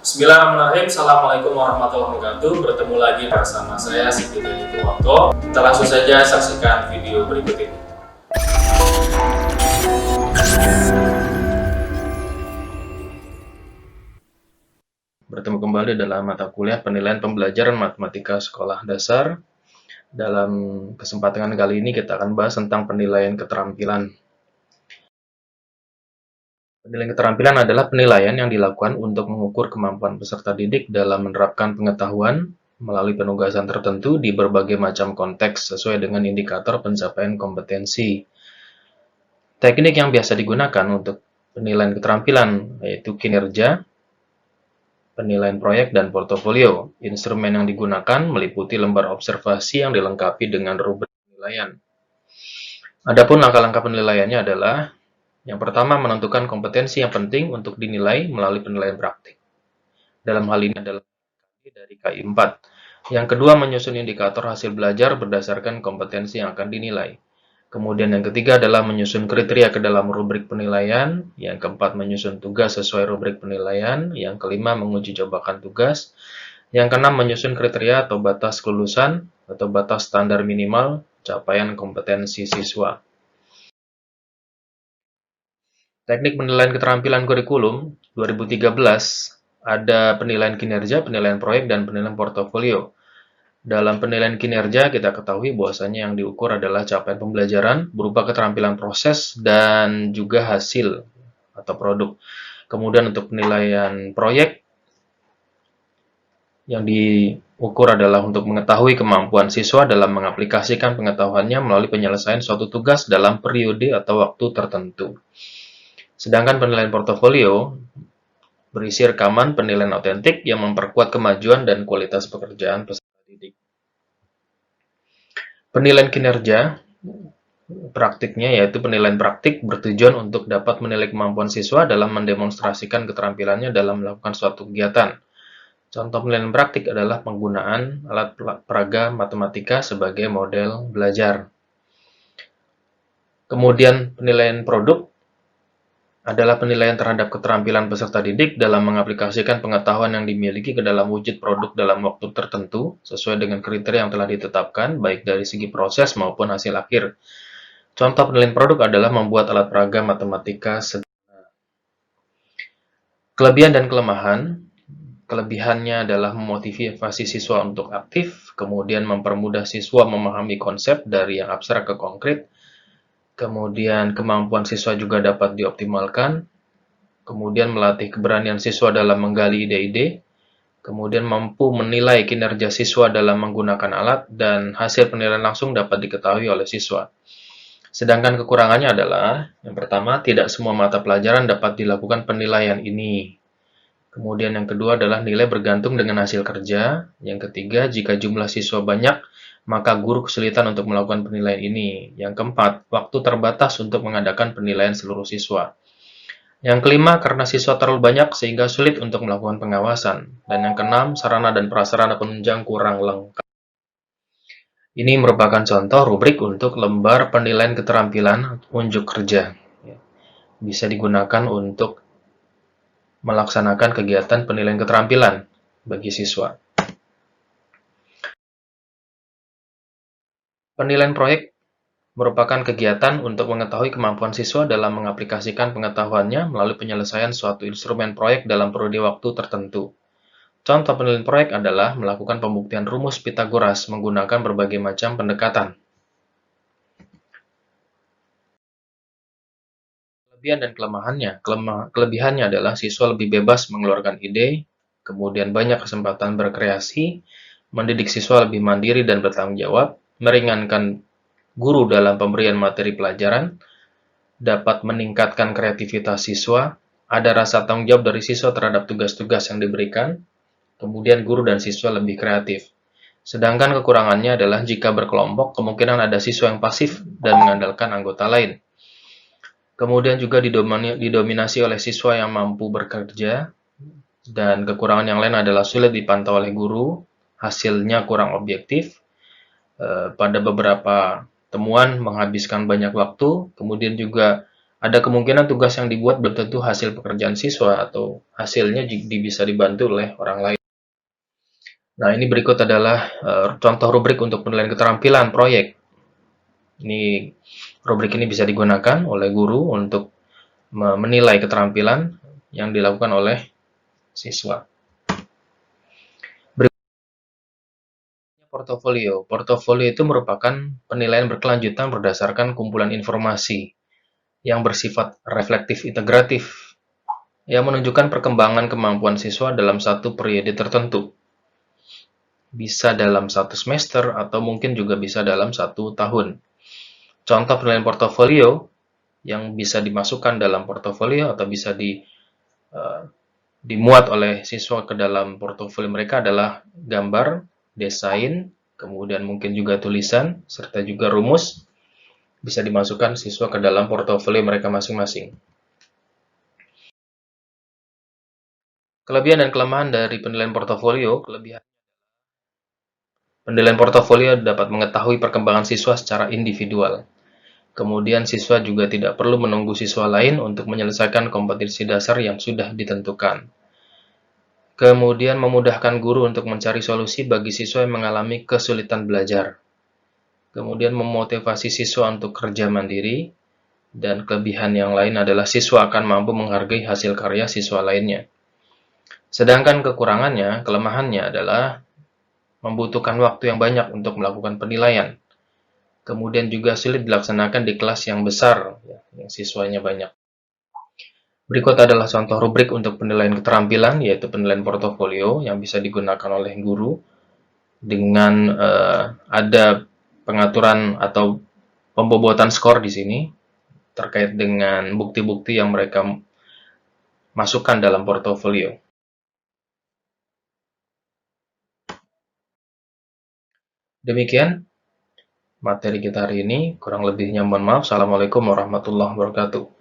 Bismillahirrahmanirrahim. Assalamualaikum warahmatullahi wabarakatuh. Bertemu lagi bersama saya Siti Dedi Purwanto. Kita langsung saja saksikan video berikut ini. Bertemu kembali dalam mata kuliah penilaian pembelajaran matematika sekolah dasar. Dalam kesempatan kali ini kita akan bahas tentang penilaian keterampilan. Penilaian keterampilan adalah penilaian yang dilakukan untuk mengukur kemampuan peserta didik dalam menerapkan pengetahuan melalui penugasan tertentu di berbagai macam konteks sesuai dengan indikator pencapaian kompetensi. Teknik yang biasa digunakan untuk penilaian keterampilan yaitu kinerja, penilaian proyek, dan portofolio. Instrumen yang digunakan meliputi lembar observasi yang dilengkapi dengan rubrik penilaian. Adapun langkah-langkah penilaiannya adalah yang pertama, menentukan kompetensi yang penting untuk dinilai melalui penilaian praktik. Dalam hal ini adalah dari KI 4. Yang kedua, menyusun indikator hasil belajar berdasarkan kompetensi yang akan dinilai. Kemudian yang ketiga adalah menyusun kriteria ke dalam rubrik penilaian. Yang keempat, menyusun tugas sesuai rubrik penilaian. Yang kelima, menguji cobakan tugas. Yang keenam, menyusun kriteria atau batas kelulusan atau batas standar minimal capaian kompetensi siswa. Teknik penilaian keterampilan kurikulum 2013 ada penilaian kinerja, penilaian proyek, dan penilaian portofolio. Dalam penilaian kinerja kita ketahui bahwasanya yang diukur adalah capaian pembelajaran berupa keterampilan proses dan juga hasil atau produk. Kemudian untuk penilaian proyek yang diukur adalah untuk mengetahui kemampuan siswa dalam mengaplikasikan pengetahuannya melalui penyelesaian suatu tugas dalam periode atau waktu tertentu. Sedangkan penilaian portofolio berisi rekaman penilaian otentik yang memperkuat kemajuan dan kualitas pekerjaan peserta didik. Penilaian kinerja praktiknya yaitu penilaian praktik bertujuan untuk dapat menilai kemampuan siswa dalam mendemonstrasikan keterampilannya dalam melakukan suatu kegiatan. Contoh penilaian praktik adalah penggunaan alat peraga matematika sebagai model belajar. Kemudian penilaian produk adalah penilaian terhadap keterampilan peserta didik dalam mengaplikasikan pengetahuan yang dimiliki ke dalam wujud produk dalam waktu tertentu sesuai dengan kriteria yang telah ditetapkan, baik dari segi proses maupun hasil akhir. Contoh penilaian produk adalah membuat alat peraga matematika sederhana. Kelebihan dan kelemahan. Kelebihannya adalah memotivasi siswa untuk aktif, kemudian mempermudah siswa memahami konsep dari yang abstrak ke konkret. Kemudian kemampuan siswa juga dapat dioptimalkan, kemudian melatih keberanian siswa dalam menggali ide-ide, kemudian mampu menilai kinerja siswa dalam menggunakan alat, dan hasil penilaian langsung dapat diketahui oleh siswa. Sedangkan kekurangannya adalah, yang pertama, tidak semua mata pelajaran dapat dilakukan penilaian ini. Kemudian yang kedua adalah nilai bergantung dengan hasil kerja. Yang ketiga, jika jumlah siswa banyak, maka guru kesulitan untuk melakukan penilaian ini. Yang keempat, waktu terbatas untuk mengadakan penilaian seluruh siswa. Yang kelima, karena siswa terlalu banyak sehingga sulit untuk melakukan pengawasan. Dan yang keenam, sarana dan prasarana penunjang kurang lengkap. Ini merupakan contoh rubrik untuk lembar penilaian keterampilan unjuk kerja. Bisa digunakan untuk melaksanakan kegiatan penilaian keterampilan bagi siswa. Penilaian proyek merupakan kegiatan untuk mengetahui kemampuan siswa dalam mengaplikasikan pengetahuannya melalui penyelesaian suatu instrumen proyek dalam periode waktu tertentu. Contoh penilaian proyek adalah melakukan pembuktian rumus Pythagoras menggunakan berbagai macam pendekatan. Kelebihan dan kelemahannya. Kelebihannya adalah siswa lebih bebas mengeluarkan ide, kemudian banyak kesempatan berkreasi, mendidik siswa lebih mandiri dan bertanggung jawab, meringankan guru dalam pemberian materi pelajaran, dapat meningkatkan kreativitas siswa, ada rasa tanggung jawab dari siswa terhadap tugas-tugas yang diberikan, kemudian guru dan siswa lebih kreatif. Sedangkan kekurangannya adalah jika berkelompok, kemungkinan ada siswa yang pasif dan mengandalkan anggota lain. Kemudian juga didominasi oleh siswa yang mampu bekerja, dan kekurangan yang lain adalah sulit dipantau oleh guru, hasilnya kurang objektif, pada beberapa temuan menghabiskan banyak waktu, kemudian juga Ada kemungkinan tugas yang dibuat belum tentu hasil pekerjaan siswa atau hasilnya bisa dibantu oleh orang lain. Nah, ini berikut adalah contoh rubrik untuk penilaian keterampilan proyek. Rubrik ini bisa digunakan oleh guru untuk menilai keterampilan yang dilakukan oleh siswa. Berikutnya portofolio. Portofolio itu merupakan penilaian berkelanjutan berdasarkan kumpulan informasi yang bersifat reflektif integratif yang menunjukkan perkembangan kemampuan siswa dalam satu periode tertentu. Bisa dalam satu semester atau mungkin juga bisa dalam satu tahun. Contoh penilaian portofolio yang bisa dimasukkan dalam portofolio atau bisa dimuat oleh siswa ke dalam portofolio mereka adalah gambar, desain, kemudian mungkin juga tulisan, serta juga rumus bisa dimasukkan siswa ke dalam portofolio mereka masing-masing. Kelebihan dan kelemahan dari penilaian portofolio. Penilaian portofolio dapat mengetahui perkembangan siswa secara individual. Kemudian siswa juga tidak perlu menunggu siswa lain untuk menyelesaikan kompetensi dasar yang sudah ditentukan. Kemudian memudahkan guru untuk mencari solusi bagi siswa yang mengalami kesulitan belajar. Kemudian memotivasi siswa untuk kerja mandiri. Dan kelebihan yang lain adalah siswa akan mampu menghargai hasil karya siswa lainnya. Sedangkan kekurangannya, kelemahannya adalah membutuhkan waktu yang banyak untuk melakukan penilaian. Kemudian juga sulit dilaksanakan di kelas yang besar, yang siswanya banyak. Berikut adalah contoh rubrik untuk penilaian keterampilan, yaitu penilaian portofolio yang bisa digunakan oleh guru dengan ada pengaturan atau pembobotan skor di sini terkait dengan bukti-bukti yang mereka masukkan dalam portofolio. Demikian materi kita hari ini, kurang lebihnya mohon maaf. Assalamualaikum warahmatullahi wabarakatuh.